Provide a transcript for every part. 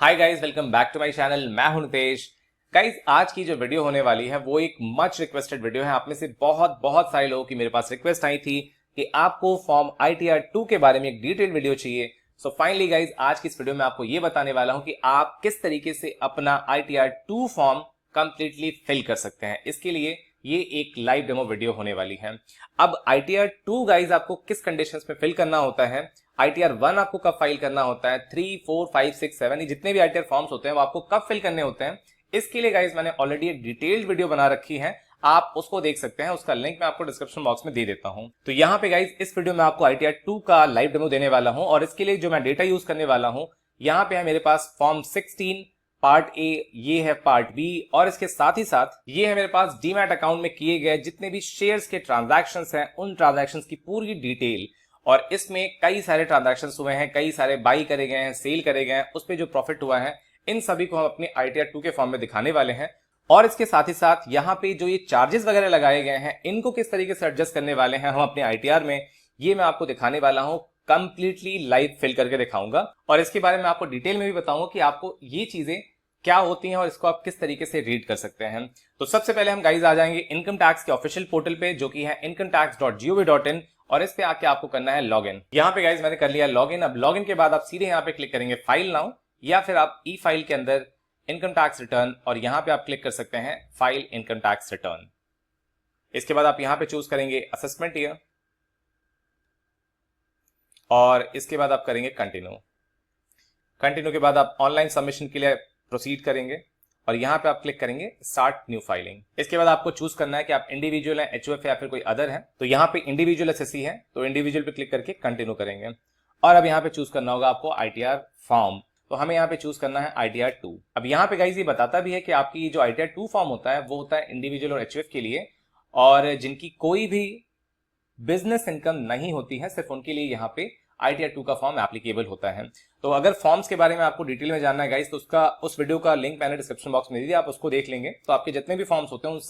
Hi guys, welcome back to my channel. मैं हूं Nitesh. Guys, आज की जो वीडियो होने वाली है वो एक मच रिक्वेस्टेड वीडियो है। आप में से बहुत बहुत सारे लोगों की मेरे पास रिक्वेस्ट आई थी कि आपको फॉर्म ITR 2 के बारे में एक डिटेल वीडियो चाहिए। सो फाइनली गाइस, आज की इस वीडियो में आपको ये बताने वाला हूं कि आप किस तरीके से अपना ITR 2 फॉर्म कंप्लीटली फिल कर सकते हैं। इसके लिए ये एक लाइव डेमो वीडियो होने वाली है। अब ITR 2 गाइस आपको किस कंडीशंस में फिल करना होता है, ITR 1 आपको कब फाइल करना होता है, 3, 4, 5, 6, 7 ये जितने भी ITR फॉर्म्स होते हैं वो आपको कब फिल करने होते हैं, इसके लिए गाइस मैंने ऑलरेडी एक डिटेल्ड वीडियो बना रखी है। आप उसको देख सकते हैं, उसका लिंक मैं आपको डिस्क्रिप्शन बॉक्स में दे देता हूं। तो यहाँ पे गाइस इस वीडियो में आपको ITR 2 का लाइव डेमो देने वाला हूं और इसके लिए जो मैं डेटा यूज करने वाला हूं, यहाँ पे है मेरे पास फॉर्म 16 पार्ट ए, ये है पार्ट बी और इसके साथ ही साथ ये है मेरे पास डीमैट अकाउंट में किए गए जितने भी शेयर्स के ट्रांजैक्शंस हैं उन ट्रांजैक्शंस की पूरी डिटेल। और इसमें कई सारे ट्रांजैक्शंस हुए हैं, कई सारे बाई करे गए हैं, सेल करे गए हैं, उस पर जो प्रॉफिट हुआ है इन सभी को हम अपने ITR 2 के फॉर्म में दिखाने वाले हैं। और इसके साथ ही साथ यहाँ पे जो ये चार्जेस वगैरह लगाए गए हैं इनको किस तरीके से एडजस्ट करने वाले हैं हम अपने ITR में, ये मैं आपको दिखाने वाला हूँ। कंप्लीटली लाइव फिल करके दिखाऊंगा और इसके बारे में आपको डिटेल में भी बताऊंगा कि आपको ये चीजें क्या होती हैं और इसको आप किस तरीके से रीड कर सकते हैं। तो सबसे पहले हम गाइज आ जाएंगे इनकम टैक्स के ऑफिशियल पोर्टल पे, जो कि है incometax.gov.in, और इस पे आके आपको करना है लॉगिन। यहाँ पे गाइज मैंने कर लिया लॉगिन। अब लॉगिन के बाद आप सीधे यहाँ पे क्लिक करेंगे फाइल नाउ, या फिर आप ई फाइल के अंदर इनकम टैक्स रिटर्न, और यहाँ पे आप क्लिक कर सकते हैं फाइल इनकम टैक्स रिटर्न। इसके बाद आप यहाँ पे चूज करेंगे असेसमेंट ईयर और इसके बाद आप करेंगे कंटिन्यू। कंटिन्यू के बाद आप ऑनलाइन सबमिशन के लिए प्रोसीड करेंगे और यहाँ पे आप क्लिक करेंगे स्टार्ट न्यू फाइलिंग। इसके बाद आपको चूज करना है कि आप इंडिविजुअल है, HUF या फिर कोई अदर है। तो यहाँ पे इंडिविजुअल SSC है तो इंडिविजुअल पे क्लिक करके कंटिन्यू करेंगे। और अब यहाँ पे चूज करना होगा आपको ITR फॉर्म, तो हमें यहाँ पे चूज करना है ITR 2। अब यहाँ पे गाइज ये बताता भी है कि आपकी ये जो ITR 2 फॉर्म होता है वो होता है इंडिविजुअल और HUF के लिए, और जिनकी कोई भी बिजनेस इनकम नहीं होती है, सिर्फ उनके लिए यहाँ पे ITR 2 का फॉर्म एप्लीकेबल होता है। तो अगर फॉर्म्स के बारे में आपको डिटेल में जानना है गाइस, तो उस वीडियो का लिंक मैंने डिस्क्रिप्शन बॉक्स में दे दिया, आप उसको देख लेंगे तो आपके जितने भी फॉर्म्स होते हैं उन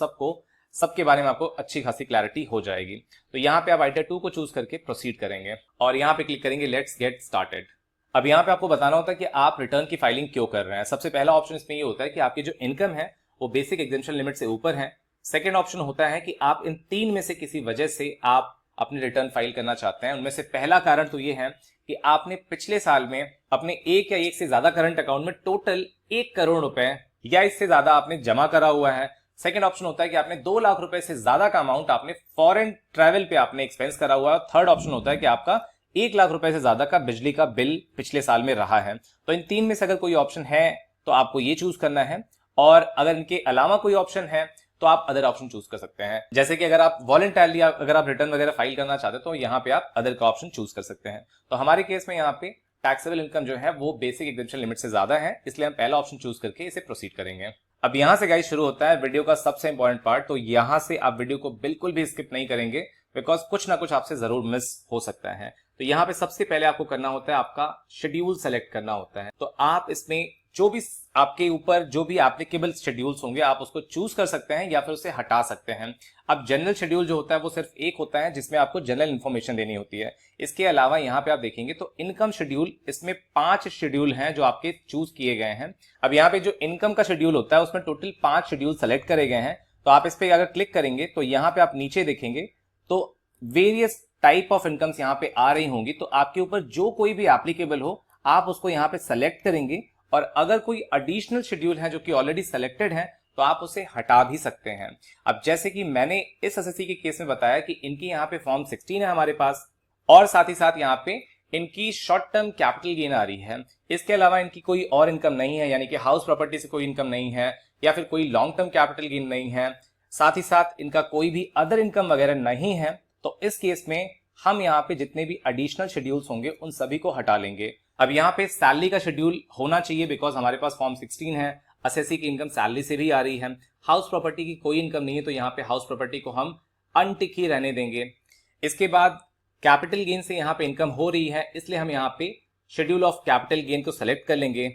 सबके बारे में आपको अच्छी खासी क्लैरिटी हो जाएगी। तो यहाँ पे आप ITR 2 को चूज करके प्रोसीड करेंगे और यहाँ पे क्लिक करेंगे लेट्स गेट स्टार्टेड। अब यहाँ पे आपको बताना होता है कि आप रिटर्न की फाइलिंग क्यों कर रहे हैं। सबसे पहला ऑप्शन इसमें ये होता है कि आपकी जो इनकम है वो बेसिक एग्जेम्पशन लिमिट से ऊपर है। सेकेंड ऑप्शन होता है कि आप इन तीन में से किसी वजह से आप अपने रिटर्न फाइल करना चाहते हैं। उनमें से पहला कारण तो ये है कि आपने पिछले साल में अपने एक या एक से ज्यादा करंट अकाउंट में टोटल 1 करोड़ रुपए या इससे ज्यादा आपने जमा करा हुआ है। सेकंड ऑप्शन होता है कि आपने 2 लाख रुपए से ज्यादा का अमाउंट आपने फॉरेन ट्रैवल पे आपने एक्सपेंस करा हुआ है। थर्ड ऑप्शन होता है कि आपका 1 लाख रुपए से ज्यादा का बिजली का बिल पिछले साल में रहा है। तो इन तीन में से अगर कोई ऑप्शन है तो आपको ये चूज करना है, और अगर इनके अलावा कोई ऑप्शन है तो आप अदर ऑप्शन चूज कर सकते हैं। जैसे कि अगर आप वॉलंटरली अगर आप रिटर्न वगैरह फाइल करना चाहते हैं तो यहाँ पे आप अदर का ऑप्शन चूज कर सकते हैं। तो हमारे केस में यहाँ पे टैक्सेबल इनकम जो है वो बेसिक एग्जेम्पशन लिमिट से ज्यादा है, इसलिए हम पहला ऑप्शन चूज करके इसे प्रोसीड करेंगे। अब यहाँ से गाइस शुरू होता है वीडियो का सबसे इंपॉर्टेंट पार्ट। तो यहाँ से आप वीडियो को बिल्कुल भी स्किप नहीं करेंगे, बिकॉज कुछ ना कुछ आपसे जरूर मिस हो सकता है। तो यहाँ पे सबसे पहले आपको करना होता है आपका शेड्यूल सेलेक्ट करना होता है। तो आप इसमें जो भी आपके ऊपर जो भी एप्लीकेबल शेड्यूल्स होंगे आप उसको चूज कर सकते हैं या फिर उसे हटा सकते हैं। अब जनरल शेड्यूल जो होता है वो सिर्फ एक होता है जिसमें आपको जनरल इंफॉर्मेशन देनी होती है। इसके अलावा यहाँ पे आप देखेंगे तो इनकम शेड्यूल, इसमें 5 शेड्यूल हैं जो आपके चूज किए गए हैं। अब यहाँ पे जो इनकम का शेड्यूल होता है उसमें टोटल 5 शेड्यूल सेलेक्ट करे गए हैं। तो आप इस पे अगर क्लिक करेंगे तो यहाँ पे आप नीचे देखेंगे तो वेरियस टाइप ऑफ इनकम्स यहाँ पे आ रही होंगी। तो आपके ऊपर जो कोई भी एप्लीकेबल हो आप उसको यहाँ पे सेलेक्ट करेंगे, और अगर कोई एडिशनल शेड्यूल है जो कि ऑलरेडी सेलेक्टेड है तो आप उसे हटा भी सकते हैं। अब जैसे कि मैंने इस SSC के केस में बताया कि इनकी यहाँ पे फॉर्म 16 है हमारे पास, और साथ ही साथ यहाँ पे इनकी शॉर्ट टर्म कैपिटल गेन आ रही है। इसके अलावा इनकी कोई और इनकम नहीं है, यानी कि हाउस प्रॉपर्टी से कोई इनकम नहीं है या फिर कोई लॉन्ग टर्म कैपिटल गेन नहीं है। साथ ही साथ इनका कोई भी अदर इनकम वगैरह नहीं है। तो इस केस में हम यहाँ पे जितने भी एडिशनल शेड्यूल्स होंगे उन सभी को हटा लेंगे। अब यहाँ पे सैलरी का शेड्यूल होना चाहिए, बिकॉज हमारे पास फॉर्म 16 है। SSC की इनकम सैलरी से भी आ रही है। हाउस प्रॉपर्टी की कोई इनकम नहीं है तो यहाँ पे हाउस प्रॉपर्टी को हम अनटिक ही रहने देंगे। इसके बाद कैपिटल गेन से यहाँ पे इनकम हो रही है, इसलिए हम यहाँ पे शेड्यूल ऑफ कैपिटल गेन को सेलेक्ट कर लेंगे।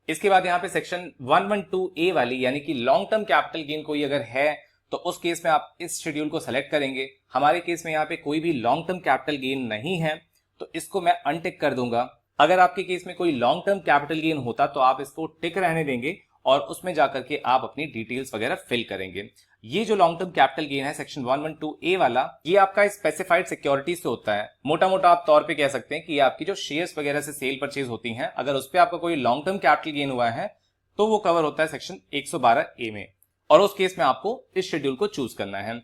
इसके बाद यहाँ पे सेक्शन 112A वाली यानी कि लॉन्ग टर्म कैपिटल गेन कोई अगर है तो उस केस में आप इस शेड्यूल को सेलेक्ट करेंगे। हमारे केस में यहाँ पे कोई भी लॉन्ग टर्म कैपिटल गेन नहीं है तो इसको मैं अनटिक कर दूंगा। अगर आपके केस में कोई लॉन्ग टर्म कैपिटल गेन होता तो आप इसको टिक रहने देंगे और उसमें जाकर के आप अपनी डिटेल्स वगैरह फिल करेंगे। ये जो लॉन्ग टर्म कैपिटल गेन है सेक्शन 112A वाला, ये आपका स्पेसिफाइड सिक्योरिटी से होता है। मोटा मोटा आप तौर पे कह सकते हैं कि ये आपकी जो शेयर्स वगैरह से सेल परचेज होती हैं, अगर उस पर आपका कोई लॉन्ग टर्म कैपिटल गेन हुआ है तो वो कवर होता है सेक्शन 112A में, और उस केस में आपको इस शेड्यूल को चूज करना है।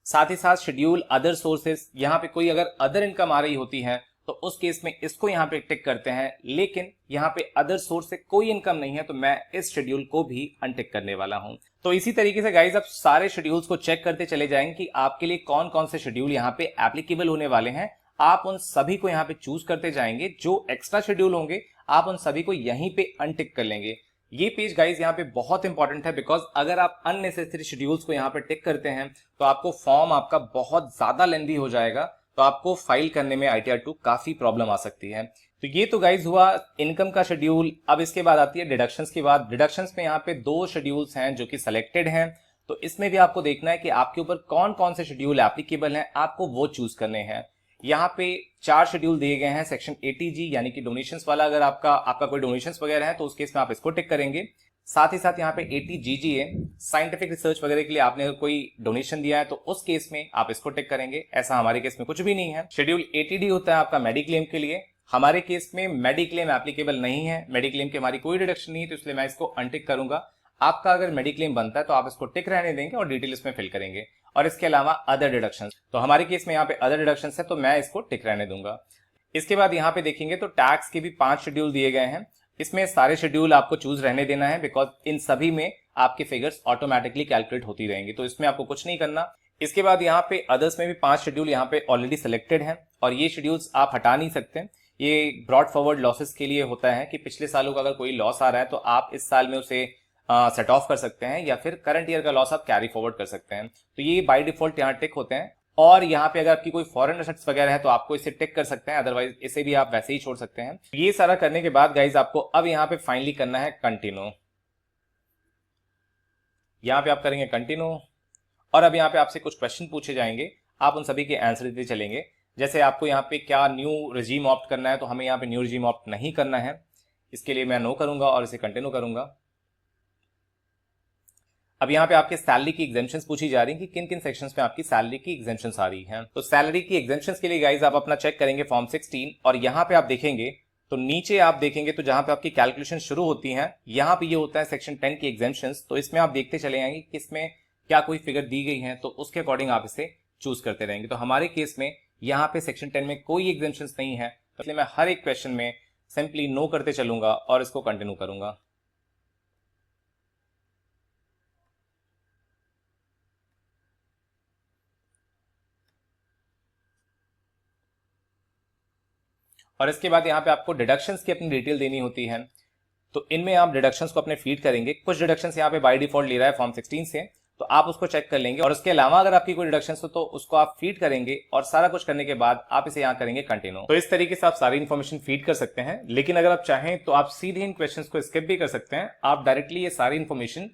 साथ ही साथ शेड्यूल अदर सोर्सेस, यहाँ पे कोई अगर अदर इनकम आ रही होती है तो उस केस में इसको यहाँ पे टिक करते हैं, लेकिन यहाँ पे अदर सोर्स से कोई इनकम नहीं है तो मैं इस शेड्यूल को भी अनटिक करने वाला हूं। तो इसी तरीके से गाइज आप सारे शेड्यूल्स को चेक करते चले जाएंगे कि आपके लिए कौन कौन से शेड्यूल यहाँ पे एप्लीकेबल होने वाले हैं। आप उन सभी को यहाँ पे चूज करते जाएंगे, जो एक्स्ट्रा शेड्यूल होंगे आप उन सभी को यहीं पे अनटिक कर लेंगे। ये पेज गाइज यहाँ पे बहुत इंपॉर्टेंट है, बिकॉज अगर आप अननेसेसरी शेड्यूल्स को यहाँ पे टिक करते हैं तो आपको फॉर्म आपका बहुत ज्यादा लेंदी हो जाएगा, तो आपको फाइल करने में ITR 2 काफी प्रॉब्लम आ सकती है। तो ये तो गाइज हुआ इनकम का शेड्यूल। अब इसके बाद आती है डिडक्शंस की बात। डिडक्शंस में यहाँ पे 2 शेड्यूल्स हैं जो कि सिलेक्टेड हैं, तो इसमें भी आपको देखना है कि आपके ऊपर कौन कौन से शेड्यूल एप्लीकेबल हैं, आपको वो चूज करने हैं। यहाँ पे 4 शेड्यूल दिए गए हैं। सेक्शन 80G यानी कि डोनेशंस वाला, अगर आपका कोई डोनेशंस वगैरह है तो उस केस में आप इसको टिक करेंगे। साथ ही साथ यहाँ पे 80GG है, साइंटिफिक रिसर्च वगैरह के लिए आपने अगर कोई डोनेशन दिया है तो उस केस में आप इसको टिक करेंगे। ऐसा हमारे केस में कुछ भी नहीं है। शेड्यूल 80D होता है आपका मेडिक्लेम के लिए। हमारे केस में मेडिक्लेम एप्लीकेबल नहीं है, मेडिक्लेम की हमारी कोई डिडक्शन नहीं है, तो इसलिए मैं इसको अनटिक करूंगा। आपका अगर मेडिक्लेम बनता है तो आप इसको टिक रहने देंगे और डिटेल इसमें फिल करेंगे। और इसके अलावा अदर डिडक्शन, तो हमारे केस में यहाँ पे अदर डिडक्शन है तो मैं इसको टिक रहने दूंगा। इसके बाद यहाँ पे देखेंगे तो टैक्स के भी 5 शेड्यूल दिए गए हैं। इसमें सारे शेड्यूल आपको चूज रहने देना है, बिकॉज इन सभी में आपके फिगर्स ऑटोमेटिकली कैलकुलेट होती रहेंगी, तो इसमें आपको कुछ नहीं करना। इसके बाद यहाँ पे अदर्स में भी 5 शेड्यूल यहाँ पे ऑलरेडी सिलेक्टेड हैं और ये शेड्यूल्स आप हटा नहीं सकते। ये ब्रॉड फॉरवर्ड लॉसेस के लिए होता है कि पिछले सालों का अगर कोई लॉस आ रहा है तो आप इस साल में उसे सेट ऑफ कर सकते हैं, या फिर करंट ईयर का लॉस आप कैरी फॉरवर्ड कर सकते हैं। तो ये बाय डिफॉल्ट यहाँ टिक होते हैं। और यहाँ पे अगर आपकी कोई फॉरेन एसेट्स वगैरह है तो आपको इसे टिक कर सकते हैं, अदरवाइज इसे भी आप वैसे ही छोड़ सकते हैं। ये सारा करने के बाद गाइज आपको अब यहाँ पे फाइनली करना है कंटिन्यू। यहाँ पे आप करेंगे कंटिन्यू और अब यहाँ पे आपसे कुछ क्वेश्चन पूछे जाएंगे, आप उन सभी के आंसर देते चलेंगे। जैसे आपको यहाँ पे क्या न्यू रिजीम ऑप्ट करना है, तो हमें यहाँ पे न्यू रिजीम ऑप्ट नहीं करना है, इसके लिए मैं नो करूंगा और इसे कंटिन्यू करूंगा। अब यहाँ पे आपके सैलरी की एग्जेम्पशंस पूछी जा रही हैं कि किन किन सेक्शंस में आपकी सैलरी की एग्जेम्पशंस आ रही हैं। तो सैलरी की एग्जेम्पशंस के लिए गाइज आप अपना चेक करेंगे फॉर्म 16 और यहाँ पे आप देखेंगे तो नीचे आप देखेंगे तो जहां पे आपकी कैलकुलेशन शुरू होती है यहाँ पे ये होता है सेक्शन 10 की एग्जेम्पशंस। तो इसमें आप देखते चले जाएंगे कि इसमें क्या कोई फिगर दी गई है, तो उसके अकॉर्डिंग आप इसे चूज करते रहेंगे। तो हमारे केस में यहाँ पे सेक्शन 10 में कोई एग्जेम्पशंस नहीं है, तो इसलिए मैं हर एक क्वेश्चन में सिंपली नो करते चलूंगा और इसको कंटिन्यू करूंगा। और इसके बाद यहाँ पे आपको डिडक्शंस की अपनी डिटेल देनी होती है, तो इनमें आप डिडक्शंस को अपने फीड करेंगे। कुछ डिडक्शंस यहाँ पे बाय डिफॉल्ट ले रहा है फॉर्म 16 से, तो आप उसको चेक कर लेंगे और उसके अलावा अगर आपकी कोई डिडक्शंस हो तो उसको आप फीड करेंगे और सारा कुछ करने के बाद आप इसे यहाँ करेंगे कंटिन्यू। तो इस तरीके से आप सारी इन्फॉर्मेशन फीड कर सकते हैं, लेकिन अगर आप चाहें तो आप सीधे इन क्वेश्चंस को स्किप भी कर सकते हैं। आप डायरेक्टली ये सारी इन्फॉर्मेशन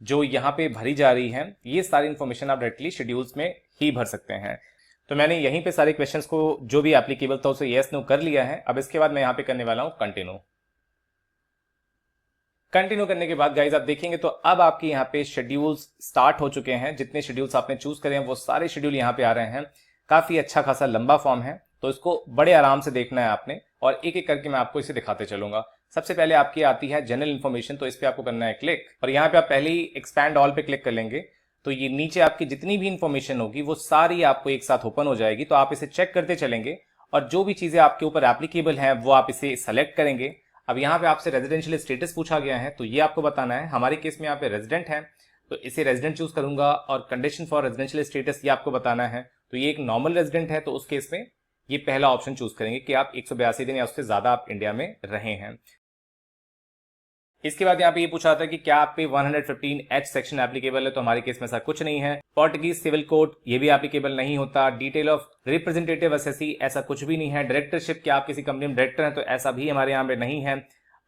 जो यहाँ पे भरी जा रही है, ये सारी इन्फॉर्मेशन आप डायरेक्टली शेड्यूल्स में ही भर सकते हैं। तो मैंने यहीं पे सारे क्वेश्चंस को जो भी एप्लीकेबल था उसे यस नो कर लिया है। अब इसके बाद मैं यहाँ पे करने वाला हूं कंटिन्यू। कंटिन्यू करने के बाद गाइज आप देखेंगे तो अब आपके यहाँ पे शेड्यूल्स स्टार्ट हो चुके हैं। जितने शेड्यूल्स आपने चूज करे हैं वो सारे शेड्यूल यहाँ पे आ रहे हैं। काफी अच्छा खासा लंबा फॉर्म है, तो इसको बड़े आराम से देखना है आपने और एक एक करके मैं आपको इसे दिखाते चलूंगा। सबसे पहले आपकी आती है जनरल इन्फॉर्मेशन, तो इस पे आपको करना है क्लिक और यहाँ पे आप पहले ही एक्सपैंड ऑल पे क्लिक कर लेंगे तो ये नीचे आपकी जितनी भी इंफॉर्मेशन होगी वो सारी आपको एक साथ ओपन हो जाएगी। तो आप इसे चेक करते चलेंगे और जो भी चीजें आपके ऊपर एप्लीकेबल हैं वो आप इसे सेलेक्ट करेंगे। अब यहाँ पे आपसे रेजिडेंशियल स्टेटस पूछा गया है, तो ये आपको बताना है। हमारे केस में यहाँ पे रेजिडेंट है तो इसे रेजिडेंट चूज करूंगा और कंडीशन फॉर रेजिडेंशियल स्टेटस ये आपको बताना है। तो ये एक नॉर्मल रेजिडेंट है, तो उस केस में ये पहला ऑप्शन चूज करेंगे कि आप 182 दिन या उससे ज्यादा आप इंडिया में रहे हैं। इसके बाद यहाँ पे ये पूछा था कि क्या आप पे 115H सेक्शन एप्लीकेबल है, तो हमारे केस में ऐसा कुछ नहीं है। पोर्टुगीज सिविल कोड ये भी एप्लीकेबल नहीं होता। डिटेल ऑफ रिप्रेजेंटेटिव एसएससी ऐसा कुछ भी नहीं है। डायरेक्टरशिप क्या आप किसी कंपनी में डायरेक्टर हैं, तो ऐसा भी हमारे यहाँ पे नहीं है।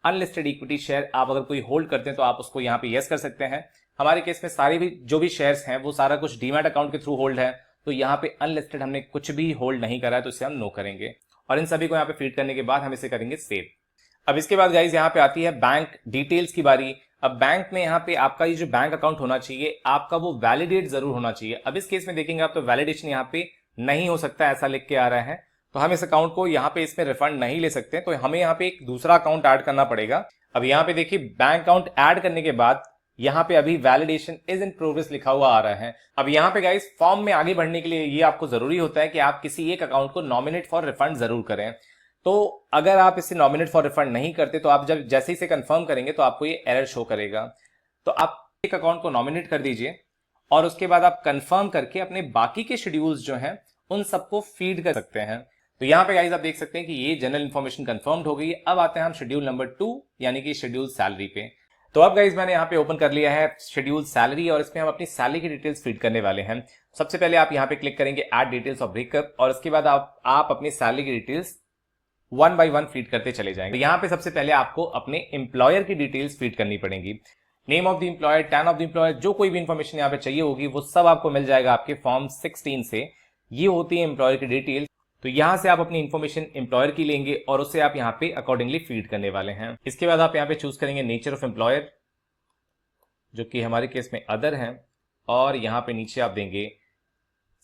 अनलिस्टेड इक्विटी शेयर आप अगर कोई होल्ड करते हैं तो आप उसको यहाँ पे यस कर सकते हैं। हमारे केस में सारे भी जो भी शेयर्स हैं वो सारा कुछ डीमैट अकाउंट के थ्रू होल्ड है, तो यहाँ पे अनलिस्टेड हमने कुछ भी होल्ड नहीं करा है, तो इसे हम नो करेंगे। और इन सभी को यहाँ पे फीड करने के बाद हम इसे करेंगे सेव। अब इसके बाद गाइज यहाँ पे आती है बैंक डिटेल्स की बारी। अब बैंक में यहाँ पे आपका ये जो बैंक अकाउंट होना चाहिए आपका वो वैलिडेट जरूर होना चाहिए। अब इस केस में देखेंगे आप तो वैलिडेशन यहाँ पे नहीं हो सकता, ऐसा लिख के आ रहा है, तो हम इस अकाउंट को यहाँ पे इसमें रिफंड नहीं ले सकते, तो हमें यहाँ पे एक दूसरा अकाउंट ऐड करना पड़ेगा। अब यहाँ पे देखिए बैंक अकाउंट ऐड करने के बाद यहाँ पे अभी वैलिडेशन इज इन प्रोग्रेस लिखा हुआ आ रहा है। अब यहाँ पे गाइस फॉर्म में आगे बढ़ने के लिए ये आपको जरूरी होता है कि आप किसी एक अकाउंट को नॉमिनेट फॉर रिफंड जरूर करें। तो अगर आप इसे नॉमिनेट फॉर रिफंड नहीं करते तो आप जब जैसे ही इसे कंफर्म करेंगे तो आपको ये एरर शो करेगा। तो आप एक अकाउंट को नॉमिनेट कर दीजिए और उसके बाद आप कंफर्म करके अपने बाकी के शेड्यूल्स जो हैं उन सबको फीड कर सकते हैं। तो यहाँ पे गाइस आप देख सकते हैं कि ये जनरल इन्फॉर्मेशन कंफर्म्ड हो गई। अब आते हैं हम शेड्यूल नंबर 2 यानी कि शेड्यूल सैलरी पे। तो अब गाइस मैंने यहाँ पे ओपन कर लिया है शेड्यूल सैलरी और इसमें हम अपनी सैलरी की डिटेल्स फीड करने वाले हैं। सबसे पहले आप यहाँ पे क्लिक करेंगे ऐड डिटेल्स ऑफ ब्रेकअप और उसके बाद आप अपनी सैलरी की डिटेल्स 1 by 1 फीड करते चले जाएंगे। यहाँ पे सबसे पहले आपको अपने एम्प्लॉयर की डिटेल्स फीड करनी पड़ेगी। Name of the employer, tan of the employer, जो कोई भी इंफॉर्मेशन यहाँ पे चाहिए होगी वो सब आपको मिल जाएगा आपके फॉर्म 16 से। ये होती है एम्प्लॉयर की डिटेल्स। तो यहां से आप अपनी इंफॉर्मेशन एम्प्लॉयर की लेंगे और उसे आप यहाँ पे अकॉर्डिंगली फीड करने वाले हैं। इसके बाद आप यहाँ पे चूज करेंगे नेचर ऑफ एम्प्लॉयर, जो कि हमारे केस में अदर है, और यहाँ पे नीचे आप देंगे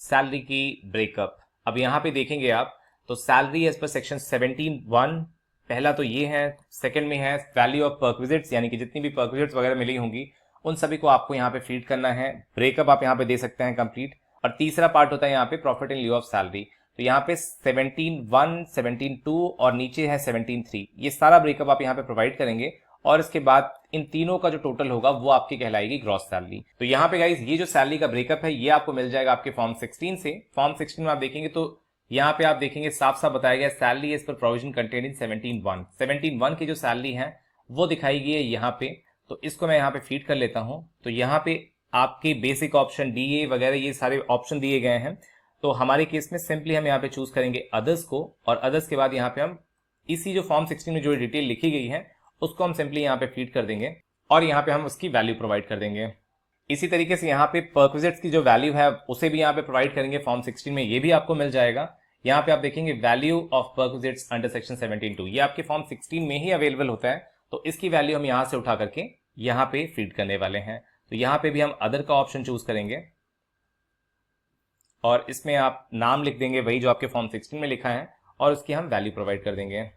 सैलरी की ब्रेकअप। अब यहाँ पे देखेंगे आप तो सैलरी एज पर सेक्शन 17(1) पहला तो ये है, सेकंड में है वैल्यू ऑफ परक्विजिट्स, यानी कि जितनी भी परक्विजिट्स वगैरह मिली होंगी उन सभी को आपको यहाँ पे फीड करना है। ब्रेकअप आप यहाँ पे दे सकते हैं कंप्लीट। और तीसरा पार्ट होता है यहाँ पे प्रॉफिट इन लिeu ऑफ सैलरी। तो यहाँ पे 17(1), 17(2) और नीचे है 17(3), ये सारा ब्रेकअप आप यहाँ पे प्रोवाइड करेंगे और इसके बाद इन तीनों का जो टोटल होगा वो आपकी कहलाएगी ग्रॉस सैलरी। तो यहाँ पे गाइस ये जो सैलरी का ब्रेकअप है ये आपको मिल जाएगा आपके फॉर्म 16 से। फॉर्म 16 में आप देखेंगे तो यहाँ पे आप देखेंगे साफ साफ बताया गया सैलरी इज पर प्रोविजन कंटेन्ड इन 17(1). 17(1) की जो सैलरी है वो दिखाई गई है यहाँ पे। तो इसको मैं यहाँ पे फीड कर लेता हूँ। तो यहाँ पे आपके बेसिक ऑप्शन DA वगैरह ये सारे ऑप्शन दिए गए हैं। तो हमारे केस में सिंपली हम यहाँ पे चूज करेंगे अदर्स को और अदर्स के बाद यहाँ पे हम इसी जो फॉर्म 16 में जो डिटेल लिखी गई है उसको हम सिंपली यहाँ पे फीड कर देंगे और यहाँ पे हम उसकी वैल्यू प्रोवाइड कर देंगे। इसी तरीके से यहाँ पे परक्विजिट्स की जो वैल्यू है उसे भी यहाँ पे प्रोवाइड करेंगे फॉर्म 16 में, ये भी आपको मिल जाएगा। यहाँ पे आप देखेंगे value of perquisites under section 17(2), ये आपके फॉर्म 16 में ही अवेलेबल होता है। तो इसकी वैल्यू हम यहाँ से उठा करके यहाँ पे फीड करने वाले हैं। तो यहाँ पे भी हम अदर का ऑप्शन चूज करेंगे और इसमें आप नाम लिख देंगे वही जो आपके फॉर्म 16 में लिखा है और उसकी हम वैल्यू प्रोवाइड कर देंगे।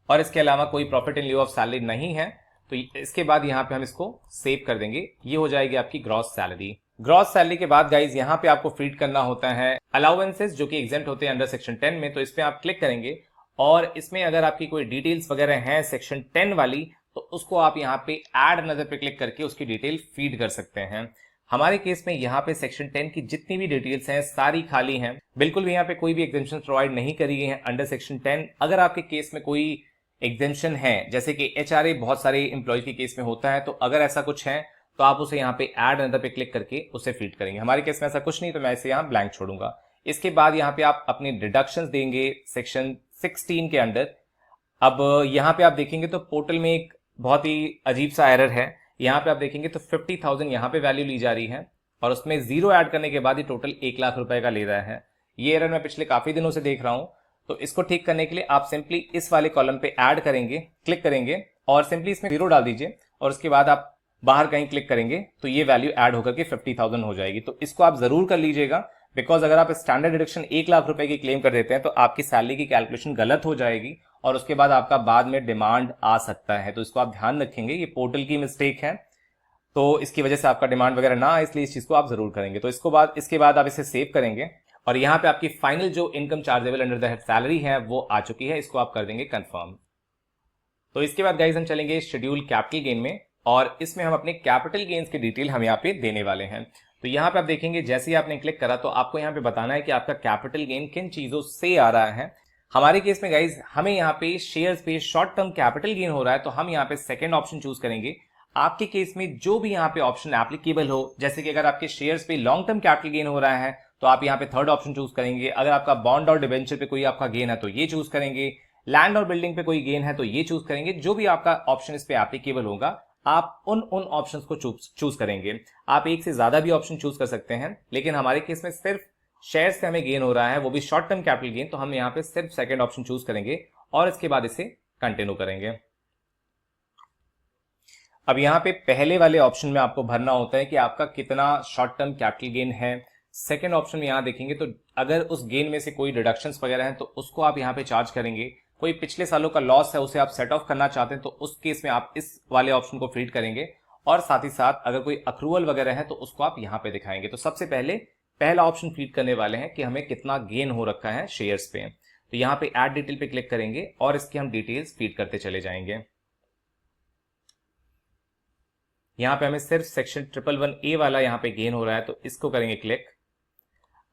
और इसके अलावा कोई प्रॉफिट इन लिeu ऑफ सैलरी नहीं है तो इसके बाद यहाँ पे हम इसको सेव कर देंगे। ये हो जाएगी आपकी ग्रॉस सैलरी। ग्रॉस सैलरी के बाद गाइज यहाँ पे आपको फीड करना होता है अलाउंसेस जो कि एग्जेम्प्ट होते हैं अंडर सेक्शन 10 में। तो इस पे आप क्लिक करेंगे और इसमें अगर आपकी कोई डिटेल्स वगैरह हैं सेक्शन 10 वाली तो उसको आप यहाँ पे ऐड नजर पे क्लिक करके उसकी डिटेल फीड कर सकते हैं। हमारे केस में यहाँ पे सेक्शन 10 की जितनी भी डिटेल्स हैं सारी खाली हैं, बिल्कुल भी यहाँ पे कोई भी एग्जेम्पशन प्रोवाइड नहीं करी गई है अंडर सेक्शन 10। अगर आपके केस में कोई एग्जेम्पशन है जैसे कि HRA बहुत सारे एम्प्लॉय के केस में होता है, तो अगर ऐसा कुछ है तो आप उसे यहाँ पे ऐड नंबर पे क्लिक करके उसे फीड करेंगे। हमारे केस में ऐसा कुछ नहीं तो मैं इसे यहाँ ब्लैंक छोड़ूंगा। इसके बाद यहाँ पे आप अपने डिडक्शंस देंगे सेक्शन 16 के अंडर। अब यहाँ पे आप देखेंगे तो पोर्टल में एक बहुत ही अजीब सा एरर है। यहाँ पे आप देखेंगे तो 50,000 यहाँ पे वैल्यू ली जा रही है और उसमें 0 ऐड करने के बाद ही टोटल 1 लाख रुपए का ले रहा है। ये एरर मैं पिछले काफी दिनों से देख रहा हूँ। तो इसको ठीक करने के लिए आप सिंपली इस वाले कॉलम पे ऐड करेंगे, क्लिक करेंगे और सिंपली इसमें 0 डाल दीजिए और उसके बाद आप बाहर कहीं क्लिक करेंगे तो ये वैल्यू ऐड होकर के 50,000 हो जाएगी। तो इसको आप जरूर कर लीजिएगा बिकॉज अगर आप स्टैंडर्ड डिडक्शन 1 लाख रुपए की क्लेम कर देते हैं तो आपकी सैलरी की कैलकुलेशन गलत हो जाएगी और उसके बाद आपका बाद में डिमांड आ सकता है। तो इसको आप ध्यान रखेंगे, ये पोर्टल की मिस्टेक है तो इसकी वजह से आपका डिमांड वगैरह ना आए, इसलिए इस चीज को आप जरूर करेंगे। तो इसके बाद आप इसे सेव करेंगे और यहाँ पे आपकी फाइनल जो income chargeable under the head salary है वो आ चुकी है। इसको आप कर देंगे कंफर्म। तो इसके बाद गाइज हम चलेंगे शेड्यूल कैपिटल गेन में और इसमें हम अपने कैपिटल गेन्स की डिटेल हम यहाँ पे देने वाले हैं। तो यहाँ पे आप देखेंगे जैसे ही आपने क्लिक करा तो आपको यहाँ पे बताना है कि आपका कैपिटल गेन किन चीजों से आ रहा है। हमारे केस में गाइज हमें यहाँ पे शेयर्स पे शॉर्ट टर्म कैपिटल गेन हो रहा है तो हम यहाँ पे सेकंड ऑप्शन चूज करेंगे। आपके केस में जो भी यहाँ पे ऑप्शन एप्लीकेबल हो, जैसे कि अगर आपके शेयर्स पे लॉन्ग टर्म कैपिटल गेन हो रहा है तो आप यहाँ पे थर्ड ऑप्शन चूज करेंगे। अगर आपका बॉन्ड और डिबेंचर पे कोई आपका गेन है तो ये चूज करेंगे। लैंड और बिल्डिंग पे कोई गेन है तो ये चूज करेंगे। जो भी आपका ऑप्शन इस पे एप्लीकेबल होगा आप उन ऑप्शंस को चूज करेंगे। आप एक से ज्यादा भी ऑप्शन चूज कर सकते हैं लेकिन हमारे केस में सिर्फ शेयर से हमें गेन हो रहा है, वो भी शॉर्ट टर्म कैपिटल गेन, तो हम यहाँ पे सिर्फ सेकंड ऑप्शन चूज करेंगे और इसके बाद इसे कंटिन्यू करेंगे। अब यहाँ पे पहले वाले ऑप्शन में आपको भरना होता है कि आपका कितना शॉर्ट टर्म कैपिटल गेन है। सेकंड ऑप्शन में यहाँ देखेंगे तो अगर उस गेन में से कोई डिडक्शंस वगैरह हैं तो उसको आप यहाँ पे चार्ज करेंगे। कोई पिछले सालों का लॉस है उसे आप सेट ऑफ करना चाहते हैं तो उस केस में आप इस वाले ऑप्शन को फीड करेंगे, और साथ ही साथ अगर कोई अक्रूवल वगैरह है तो उसको आप यहाँ पे दिखाएंगे। तो सबसे पहले पहला ऑप्शन फीड करने वाले हैं कि हमें कितना गेन हो रखा है शेयर्स पे। तो यहाँ पे ऐड डिटेल पे क्लिक करेंगे और इसकी हम डिटेल्स फीड करते चले जाएंगे। यहाँ पे हमें सिर्फ सेक्शन 111A वाला यहाँ पे गेन हो रहा है तो इसको करेंगे क्लिक।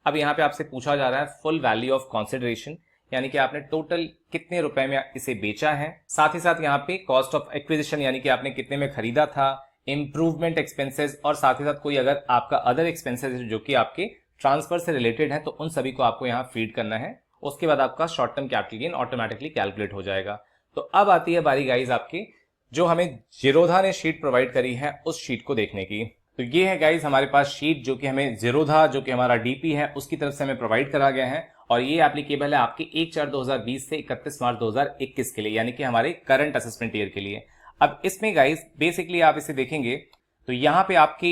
अब यहाँ पे आपसे पूछा जा रहा है फुल वैल्यू ऑफ कंसिडरेशन, यानी कि आपने टोटल कितने रुपए में इसे बेचा है। साथ ही साथ यहाँ पे कॉस्ट ऑफ एक्विजिशन, यानी कि आपने कितने में खरीदा था, इंप्रूवमेंट एक्सपेंसेस, और साथ ही साथ कोई अगर आपका अदर एक्सपेंसेस जो कि आपके ट्रांसफर से रिलेटेड है तो उन सभी को आपको यहाँ फीड करना है। उसके बाद आपका short term capital gain automatically calculate हो जाएगा। तो अब आती है बारी गाइज आपकी जो हमें जीरोधा ने शीट प्रोवाइड करी है उस शीट को देखने की। तो ये है गाइज हमारे पास शीट जो कि हमें जीरोधा जो कि हमारा डीपी है उसकी तरफ से हमें प्रोवाइड करा गया है, और ये एप्लीकेबल है आपके 1/4/2020 से 31 मार्च 2021 के लिए, यानी कि हमारे करंट असेसमेंट ईयर के लिए। अब इसमें गाइज बेसिकली आप इसे देखेंगे तो यहाँ पे आपकी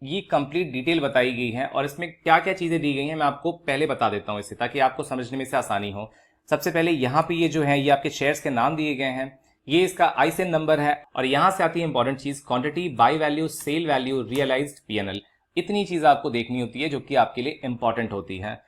ये कंप्लीट डिटेल बताई गई है, और इसमें क्या क्या चीजें दी गई हैं मैं आपको पहले बता देता हूँ इसे, ताकि आपको समझने में से आसानी हो। सबसे पहले यहाँ पे ये जो है ये आपके शेयर्स के नाम दिए गए हैं, ये इसका आईसीएन नंबर है, और यहां से आती है इंपॉर्टेंट चीज quantity, buy value, sell value, realized PnL. इतनी चीज आपको देखनी होती है जो कि आपके लिए इंपॉर्टेंट होती है।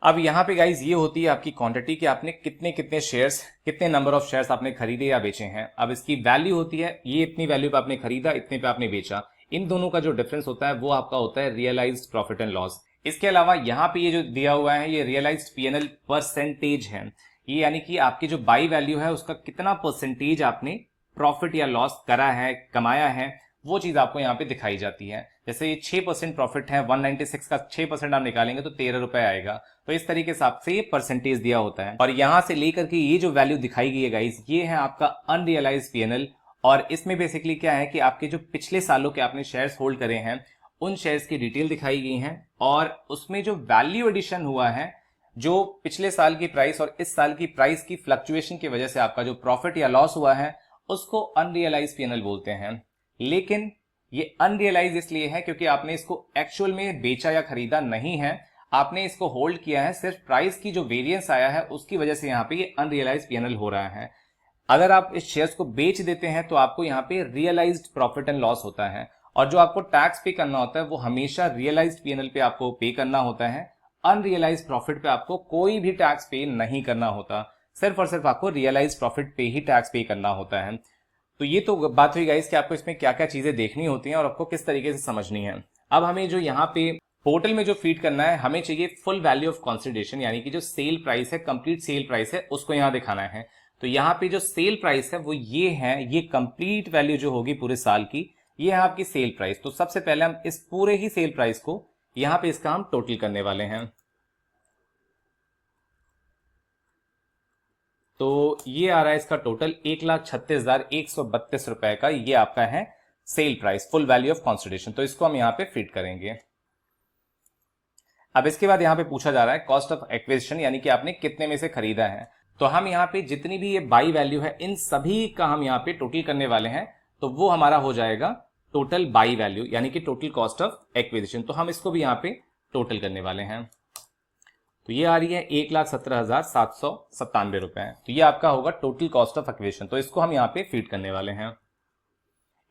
अब यहाँ पे गाइज ये होती है आपकी क्वांटिटी कि आपने कितने कितने शेयर्स, कितने नंबर ऑफ शेयर्स आपने खरीदे या बेचे हैं। अब इसकी वैल्यू होती है ये इतनी वैल्यू पे आपने खरीदा, इतने पे आपने बेचा। इन दोनों का जो डिफरेंस होता है वो आपका होता है रियलाइज्ड प्रॉफिट एंड लॉस। इसके अलावा यहाँ पे ये जो दिया हुआ है ये रियलाइज्ड पीएनएल परसेंटेज है, ये यानी कि आपकी जो बाई वैल्यू है उसका कितना परसेंटेज आपने प्रॉफिट या लॉस करा है, कमाया है, वो चीज आपको यहाँ पे दिखाई जाती है। जैसे ये 6% प्रॉफिट है, 196 का 6% आप निकालेंगे तो 13 रुपए आएगा। तो इस तरीके से आपसे ये परसेंटेज दिया होता है, और यहां से लेकर के ये जो वैल्यू दिखाई गई है गाइस ये है आपका अनरियलाइज्ड पीएनएल। और इसमें बेसिकली क्या है कि आपके जो पिछले सालों के आपने शेयर्स होल्ड करे हैं उन शेयर्स की डिटेल दिखाई गई है, और उसमें जो वैल्यू एडिशन हुआ है, जो पिछले साल की प्राइस और इस साल की प्राइस की फ्लक्चुएशन की वजह से आपका जो प्रॉफिट या लॉस हुआ है उसको अनरियलाइज पीएनएल बोलते हैं। लेकिन ये अनरियलाइज इसलिए है क्योंकि आपने इसको एक्चुअल में बेचा या खरीदा नहीं है, आपने इसको होल्ड किया है, सिर्फ प्राइस की जो वेरिएंस आया है उसकी वजह से यहाँ पे ये अनरियलाइज पीएनएल हो रहा है। अगर आप इस शेयर्स को बेच देते हैं तो आपको यहाँ पे रियलाइज्ड प्रॉफिट एंड लॉस होता है, और जो आपको टैक्स पे करना होता है वो हमेशा रियलाइज्ड पीएनएल पे आपको पे करना होता है। अनरियलाइज प्रॉफिट पे आपको कोई भी टैक्स पे नहीं करना होता, सिर्फ और सिर्फ आपको रियलाइज प्रॉफिट पे ही टैक्स पे करना होता है। तो ये तो बात हुई गाइस कि आपको इसमें क्या क्या चीजें देखनी होती हैं और आपको किस तरीके से समझनी है। अब हमें जो यहाँ पे पोर्टल में जो फीड करना है, हमें चाहिए फुल वैल्यू ऑफ कंसिडरेशन, यानी कि जो सेल प्राइस है, कंप्लीट सेल प्राइस है, उसको यहाँ दिखाना है। तो यहाँ पे जो सेल प्राइस है वो ये है, ये कंप्लीट वैल्यू जो होगी पूरे साल की, ये है आपकी सेल प्राइस। तो सबसे पहले हम इस पूरे ही सेल प्राइस को यहाँ पे इसका हम टोटल करने वाले हैं। तो ये आ रहा है इसका टोटल 1,36,132 रुपए का, ये आपका है sale price, full value of consideration. तो इसको हम यहाँ पे फीड करेंगे। अब इसके बाद यहाँ पे पूछा जा रहा है कॉस्ट ऑफ एक्विजिशन, यानी कि आपने कितने में से खरीदा है। तो हम यहाँ पे जितनी भी ये बाई वैल्यू है इन सभी का हम यहाँ पे टोटल करने वाले हैं, तो वो हमारा हो जाएगा टोटल बाई वैल्यू, यानी कि टोटल कॉस्ट ऑफ एक्विजिशन। तो हम इसको भी यहाँ पे टोटल करने वाले हैं। तो ये आ रही है 1,17,797 रुपए। तो ये आपका होगा टोटल कॉस्ट ऑफ एक्विजिशन। तो इसको हम यहाँ पे फीड करने वाले हैं।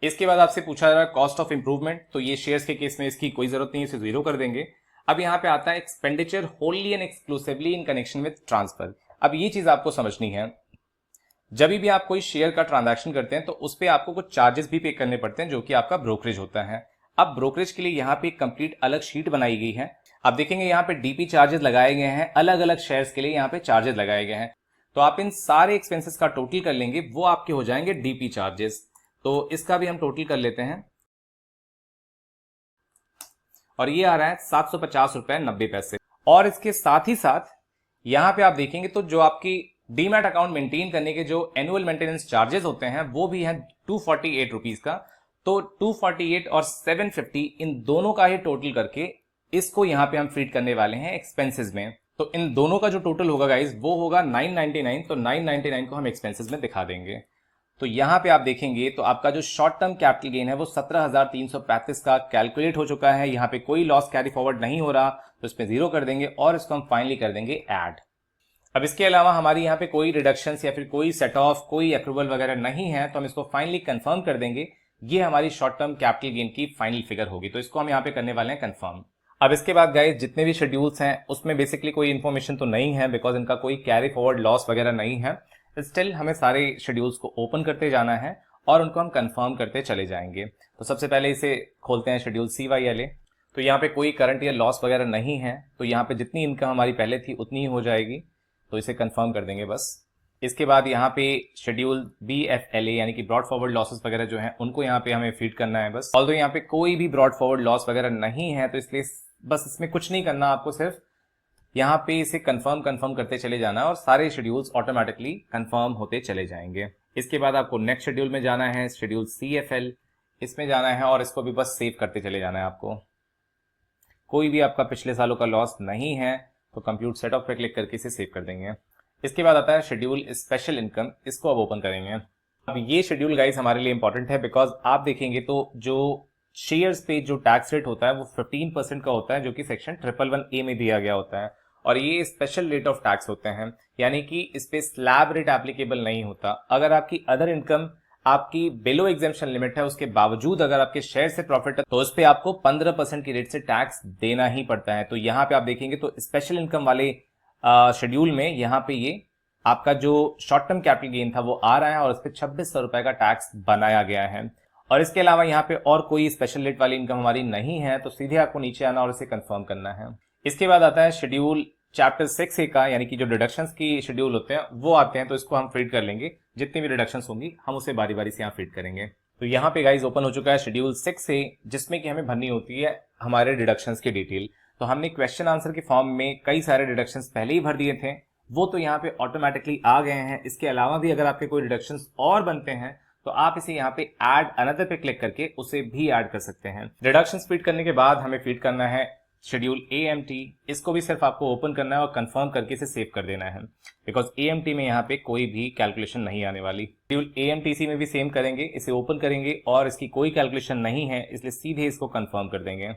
इसके बाद आपसे पूछा जा रहा है कॉस्ट ऑफ इंप्रूवमेंट, तो ये शेयर्स के केस में इसकी कोई जरूरत नहीं है, इसे जीरो कर देंगे। अब यहाँ पे आता है expenditure Holi and exclusively in connection with transfer. अब ये चीज आपको समझनी है, जब भी आप कोई शेयर का ट्रांजैक्शन करते हैं तो उस पर आपको कुछ चार्जेस भी पे करने पड़ते हैं, जो कि आपका ब्रोकरेज होता है। अब ब्रोकरेज के लिए यहाँ पे कंप्लीट अलग शीट बनाई गई है। आप देखेंगे यहाँ पे डीपी चार्जेस लगाए गए हैं, अलग अलग शेयर्स के लिए यहाँ पे चार्जेस लगाए गए हैं। तो आप इन सारे एक्सपेंसेस का टोटल कर लेंगे, वो आपके हो जाएंगे डीपी चार्जेस। तो इसका भी हम टोटल कर लेते हैं, और ये आ रहा है 750 रुपए 90 पैसे। और इसके साथ ही साथ यहाँ पे आप देखेंगे तो जो आपकी डीमैट अकाउंट मेंटेन करने के जो एनुअल मेंटेनेंस चार्जेस होते हैं वो भी हैं 248 रुपीज का। तो 248 और 750 इन दोनों का ही टोटल करके इसको यहाँ पे हम फीड करने वाले हैं एक्सपेंसेस में। तो इन दोनों का जो टोटल होगा गाइज वो होगा 999, तो 999 को हम एक्सपेंसेस में दिखा देंगे। तो यहाँ पे आप देखेंगे तो आपका जो शॉर्ट टर्म कैपिटल गेन है वो 17,335 का कैलकुलेट हो चुका है। यहाँ पे कोई लॉस कैरी फॉरवर्ड नहीं हो रहा, तो इसमें 0 कर देंगे और इसको हम फाइनली कर देंगे ऐड। अब इसके अलावा हमारी यहाँ पे कोई रिडक्शंस या फिर कोई सेट ऑफ, कोई अप्रूवल वगैरह नहीं है, तो हम इसको फाइनली कंफर्म कर देंगे। ये हमारी शॉर्ट टर्म कैपिटल गेन की फाइनल फिगर होगी, तो इसको हम यहाँ पे करने वाले हैं कंफर्म। अब इसके बाद गाइस जितने भी शेड्यूल्स हैं उसमें बेसिकली कोई इन्फॉर्मेशन तो नहीं है, बिकॉज इनका कोई कैरी फॉरवर्ड लॉस वगैरह नहीं है। स्टिल हमें सारे शेड्यूल्स को ओपन करते जाना है और उनको हम कंफर्म करते चले जाएंगे। तो सबसे पहले इसे खोलते हैं शेड्यूल CYLA। तो यहाँ पे कोई करंट ईयर लॉस वगैरह नहीं है, तो यहाँ पे जितनी इनकम हमारी पहले थी उतनी ही हो जाएगी, तो इसे कंफर्म कर देंगे बस। इसके बाद यहाँ पे शेड्यूल BFLA यानी कि ब्रॉड फॉरवर्ड लॉसेस वगैरह जो हैं उनको यहाँ पे हमें फीड करना है बस। ऑल्दो यहाँ पे कोई भी ब्रॉड फॉरवर्ड लॉस वगैरह नहीं है, तो इसलिए बस इसमें कुछ नहीं करना, आपको सिर्फ यहाँ पे इसे कंफर्म करते चले जाना है और सारे शेड्यूल्स ऑटोमेटिकली कंफर्म होते चले जाएंगे। इसके बाद आपको नेक्स्ट शेड्यूल में जाना है, शेड्यूल CFL, इसमें जाना है और इसको भी बस सेव करते चले जाना है आपको। कोई भी आपका पिछले सालों का लॉस नहीं है, तो कंप्यूट सेट ऑफ पे क्लिक करके इसे सेव कर देंगे। इसके बाद आता है शेड्यूल स्पेशल इनकम, इसको अब ओपन करेंगे। अब ये शेड्यूल गाइस हमारे लिए इंपॉर्टेंट है, बिकॉज आप देखेंगे तो जो शेयर्स पे जो टैक्स रेट होता है वो 15% का होता है, जो कि सेक्शन 111A में दिया गया होता है, और ये स्पेशल रेट ऑफ टैक्स होते हैं, यानी कि इस पे स्लैब रेट एप्लीकेबल नहीं होता। अगर आपकी अदर इनकम आपकी बिलो एग्जेम्पशन लिमिट है, उसके बावजूद अगर आपके शेयर से प्रॉफिट है तो उस पे आपको 15% की रेट से टैक्स देना ही पड़ता है। तो यहाँ पे आप देखेंगे तो स्पेशल इनकम वाले शेड्यूल में यहाँ पे ये आपका जो शॉर्ट टर्म कैपिटल गेन था वो आ रहा है और उस पर 2600 रुपए का टैक्स बनाया गया है। और इसके अलावा यहाँ पे और कोई स्पेशल रेट वाली इनकम हमारी नहीं है, तो सीधे आपको नीचे आना और इसे कंफर्म करना है। इसके बाद आता है शेड्यूल चैप्टर 6A का, यानी कि जो डिडक्शंस की शेड्यूल होते हैं वो आते हैं, तो इसको हम फीड कर लेंगे। जितनी भी डिडक्शंस होंगी हम उसे बारी बारी से यहाँ फीड करेंगे। तो यहाँ पे गाइज ओपन हो चुका है शेड्यूल 6A, जिसमें कि हमें भरनी होती है हमारे डिडक्शंस की डिटेल। तो हमने क्वेश्चन आंसर के फॉर्म में कई सारे डिडक्शंस पहले ही भर दिए थे, वो तो यहाँ पे ऑटोमेटिकली आ गए हैं। इसके अलावा भी अगर आपके कोई डिडक्शंस और बनते हैं तो आप इसे यहाँ पे ऐड अनदर पे क्लिक करके उसे भी ऐड कर सकते हैं। डिडक्शंस फीड करने के बाद हमें फीड करना है शेड्यूल AMT, इसको भी सिर्फ आपको ओपन करना है और कंफर्म करके इसे सेव कर देना है, बिकॉज AMT में यहाँ पे कोई भी कैलकुलेशन नहीं आने वाली। शेड्यूल AMTC में भी सेम करेंगे, इसे ओपन करेंगे और इसकी कोई कैलकुलेशन नहीं है, इसलिए सीधे इसको कंफर्म कर देंगे।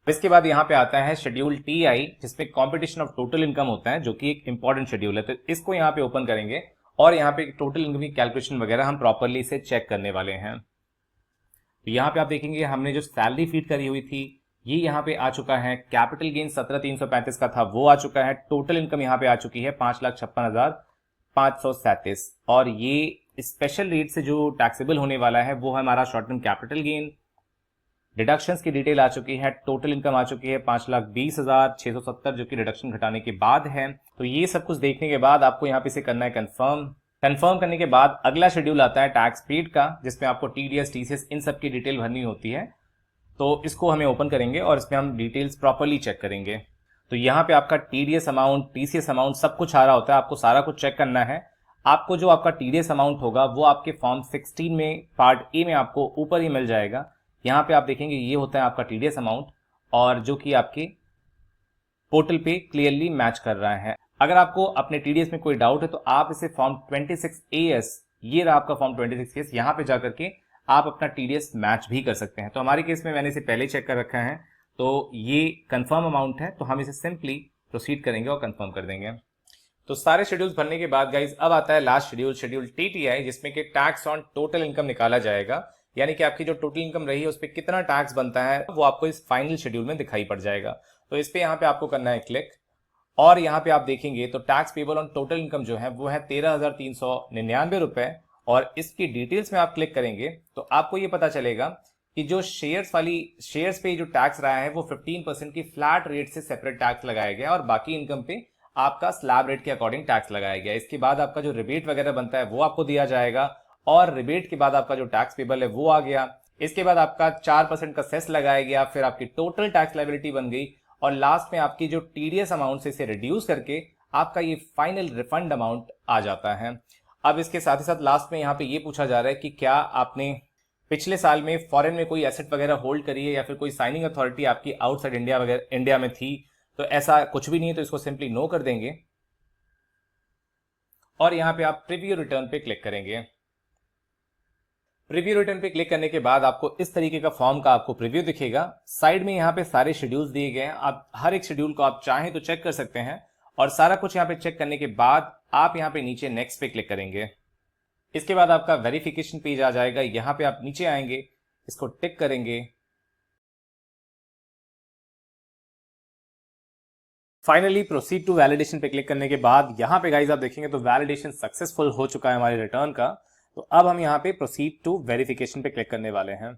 इसके बाद यहाँ पे आता है शेड्यूल TI, जिसमें कॉम्पिटिशन ऑफ टोटल इनकम होता है, जो कि एक इंपॉर्टेंट शेड्यूल है। तो इसको यहाँ पे ओपन करेंगे और यहाँ पे टोटल इनकम की कैलकुलेशन वगैरह हम प्रॉपरली इसे चेक करने वाले हैं। तो यहाँ पे आप देखेंगे हमने जो सैलरी फीड करी हुई थी ये यहाँ पे आ चुका है। कैपिटल गेन 17,335 का था, वो आ चुका है। टोटल इनकम यहाँ पे आ चुकी है 5,56,537, और ये स्पेशल रेट से जो टैक्सेबल होने वाला है वो है हमारा short term capital gain. Deductions की डिटेल आ चुकी है, टोटल इनकम आ चुकी है 5,20,670, जो कि डिडक्शन घटाने के बाद है। तो ये सब कुछ देखने के बाद आपको यहाँ पे से करना है कंफर्म। कंफर्म करने के बाद अगला शेड्यूल आता है टैक्स पेड का, जिसमें आपको TDS TCS इन सब की डिटेल भरनी होती है। तो इसको हमें ओपन करेंगे और इसमें हम डिटेल्स प्रॉपरली चेक करेंगे। तो यहाँ पे आपका TDS अमाउंट, TCS अमाउंट सब कुछ आ रहा होता है, आपको सारा कुछ चेक करना है। आपको जो आपका TDS अमाउंट होगा वो आपके फॉर्म 16 में पार्ट A में आपको ऊपर ही मिल जाएगा। यहाँ पे आप देखेंगे ये होता है आपका TDS अमाउंट, और जो कि आपके पोर्टल पे क्लियरली मैच कर रहा है। अगर आपको अपने TDS में कोई डाउट है तो आप इसे फॉर्म 26AS, ये रहा आपका फॉर्म 26AS, यहाँ पे जाकर के आप अपना TDS मैच भी कर सकते हैं। तो हमारे केस में मैंने इसे पहले चेक कर रखा है, तो ये कंफर्म अमाउंट है, तो हम इसे सिंपली प्रोसीड करेंगे और कंफर्म कर देंगे। तो सारे शेड्यूल्स भरने के बाद गाइज अब आता है लास्ट शेड्यूल, शेड्यूल TTI, जिसमें कि टैक्स ऑन टोटल इनकम निकाला जाएगा, यानी कि आपकी जो टोटल इनकम रही है उस पर कितना टैक्स बनता है वो आपको इस फाइनल शेड्यूल में दिखाई पड़ जाएगा। तो इस पे यहाँ पे आपको करना है क्लिक, और यहाँ पे आप देखेंगे तो tax payable on total income जो है वो है 13,399 रुपए, और इसकी डिटेल्स में आप क्लिक करेंगे तो आपको ये पता चलेगा कि जो शेयर्स पे जो टैक्स रहा है वो 15% की फ्लैट रेट से सेपरेट टैक्स लगाया गया, और बाकी इनकम पे आपका स्लैब रेट के अकॉर्डिंग टैक्स लगाया गया। इसके बाद आपका जो रिबेट वगैरह बनता है वो आपको दिया जाएगा, और रिबेट के बाद आपका जो टैक्स पेबल है वो आ गया। इसके बाद आपका 4% का सेस लगाया गया, फिर आपकी टोटल टैक्स लायबिलिटी बन गई, और लास्ट में आपकी जो TDS अमाउंट से इसे रिड्यूस करके आपका ये फाइनल रिफंड अमाउंट आ जाता है। अब इसके साथ ही साथ लास्ट में यहाँ पे ये पूछा जा रहा है कि क्या आपने पिछले साल में फॉरेन में कोई एसेट वगैरह होल्ड करी है या फिर कोई साइनिंग अथॉरिटी आपकी आउटसाइड इंडिया वगैरह इंडिया में थी, तो ऐसा कुछ भी नहीं है, तो इसको सिंपली नो कर देंगे और यहां पे आप प्रीव्यू रिटर्न पे क्लिक करेंगे। प्रीव्यू रिटर्न पे क्लिक करने के बाद आपको इस तरीके का फॉर्म का आपको प्रीव्यू दिखेगा। साइड में यहाँ पे सारे शेड्यूल्स दिए गए हैं, आप हर एक शेड्यूल को आप चाहें तो चेक कर सकते हैं और सारा कुछ यहाँ पे चेक करने के बाद आप यहाँ पे नीचे नेक्स्ट पे क्लिक करेंगे। इसके बाद आपका वेरिफिकेशन पेज आ जाएगा। यहाँ पे आप नीचे आएंगे, इसको टिक करेंगे। फाइनली प्रोसीड टू वैलिडेशन पे क्लिक करने के बाद यहाँ पे गाइज आप देखेंगे तो वैलिडेशन सक्सेसफुल हो चुका है हमारे रिटर्न का। तो अब हम यहाँ पे प्रोसीड टू वेरिफिकेशन पे क्लिक करने वाले हैं।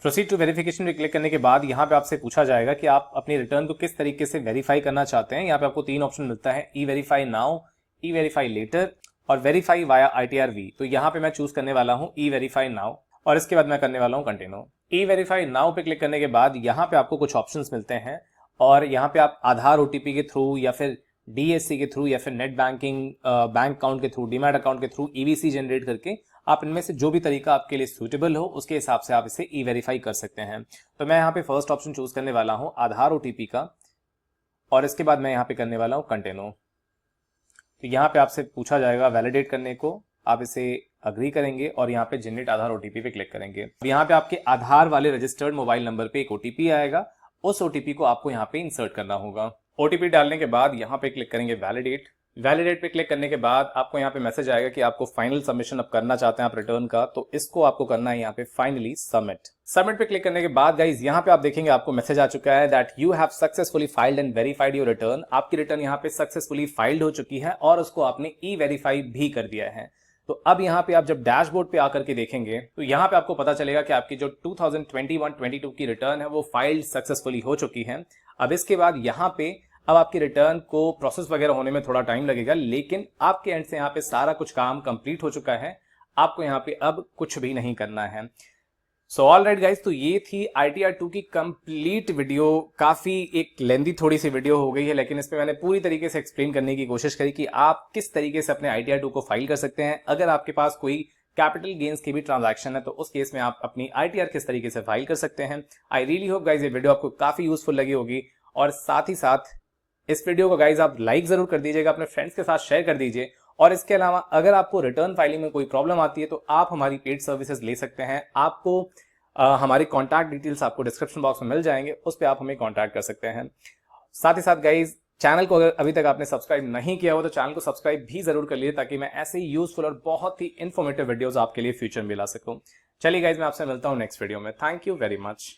प्रोसीड टू वेरिफिकेशन पे क्लिक करने के बाद यहाँ पे आपसे पूछा जाएगा कि आप अपने रिटर्न को किस तरीके से वेरीफाई करना चाहते हैं। यहाँ पे आपको 3 ऑप्शन मिलता है, ई वेरीफाई नाउ, ई वेरीफाई लेटर और वेरीफाई वाया ITR-V। तो यहाँ पे मैं चूज करने वाला हूँ ई वेरीफाई नाउ और इसके बाद मैं करने वाला हूँ कंटिन्यू। ई वेरीफाई नाउ पे क्लिक करने के बाद यहाँ पे आपको कुछ ऑप्शन मिलते हैं और यहाँ पे आप आधार OTP के थ्रू या फिर DSC के थ्रू या फिर नेट बैंकिंग बैंक अकाउंट के थ्रू, डीमैट अकाउंट के थ्रू EVC जनरेट करके आप इनमें से जो भी तरीका आपके लिए सूटेबल हो उसके हिसाब से आप इसे ई वेरीफाई कर सकते हैं। तो मैं यहाँ पे फर्स्ट ऑप्शन चूज करने वाला हूँ आधार OTP का और इसके बाद मैं यहाँ पे करने वाला हूँ कंटिन्यू। तो यहाँ पे आपसे पूछा जाएगा वैलिडेट करने को, आप इसे अग्री करेंगे और यहाँ पे जनरेट आधार OTP पे क्लिक करेंगे। यहाँ पे आपके आधार वाले रजिस्टर्ड मोबाइल नंबर पे एक OTP आएगा, उस OTP को आपको यहाँ पे इंसर्ट करना होगा। OTP डालने के बाद यहाँ पे क्लिक करेंगे वैलिडेट। वैलिडेट पे क्लिक करने के बाद आपको यहाँ पे मैसेज आएगा कि आपको फाइनल सबमिशन अब करना चाहते हैं आप रिटर्न का, तो इसको आपको करना है यहाँ पे फाइनली सबमिट। सबमिट पे क्लिक करने के बाद गाइज यहाँ पे आप देखेंगे आपको मैसेज आ चुका है that you have successfully filed and verified your return. आपकी रिटर्न यहाँ पे सक्सेसफुली फाइल्ड हो चुकी है और उसको आपने ई वेरीफाई भी कर दिया है। तो अब यहाँ पे आप जब डैशबोर्ड पे आकर के देखेंगे तो यहाँ पे आपको पता चलेगा कि आपकी जो 2021-22 की रिटर्न है वो फाइल्ड सक्सेसफुली हो चुकी है। अब इसके बाद यहाँ पे अब आपकी रिटर्न को प्रोसेस वगैरह होने में थोड़ा टाइम लगेगा, लेकिन आपके एंड से यहाँ पे सारा कुछ काम कंप्लीट हो चुका है। आपको यहाँ पे अब कुछ भी नहीं करना है। सो ऑल राइट गाइज, तो ये थी ITR-2 की कंप्लीट वीडियो। काफी एक लेंदी थोड़ी सी वीडियो हो गई है, लेकिन इसमें मैंने पूरी तरीके से एक्सप्लेन करने की कोशिश करी कि आप किस तरीके से अपने ITR-2 को फाइल कर सकते हैं। अगर आपके पास कोई कैपिटल गेन्स की भी ट्रांजैक्शन है तो उस केस में आप अपनी ITR किस तरीके से फाइल कर सकते हैं। आई रियली होप गाइज ये वीडियो आपको काफी यूजफुल लगी होगी और साथ ही साथ इस वीडियो को गाइज आप लाइक जरूर कर दीजिएगा, अपने फ्रेंड्स के साथ शेयर कर दीजिए। और इसके अलावा अगर आपको रिटर्न फाइलिंग में कोई प्रॉब्लम आती है तो आप हमारी पेड सर्विसेज ले सकते हैं। आपको हमारी कॉन्टैक्ट डिटेल्स आपको डिस्क्रिप्शन बॉक्स में मिल जाएंगे, उस पर आप हमें कॉन्टैक्ट कर सकते हैं। साथ ही साथ गाइज चैनल को अगर अभी तक आपने सब्सक्राइब नहीं किया हो तो चैनल को सब्सक्राइब भी जरूर कर लीजिए ताकि मैं ऐसे ही यूजफुल और बहुत ही इन्फॉर्मेटिव वीडियोस आपके लिए फ्यूचर में ला सकूं। चलिए गाइज, मैं आपसे मिलता हूं नेक्स्ट वीडियो में। Thank you very much.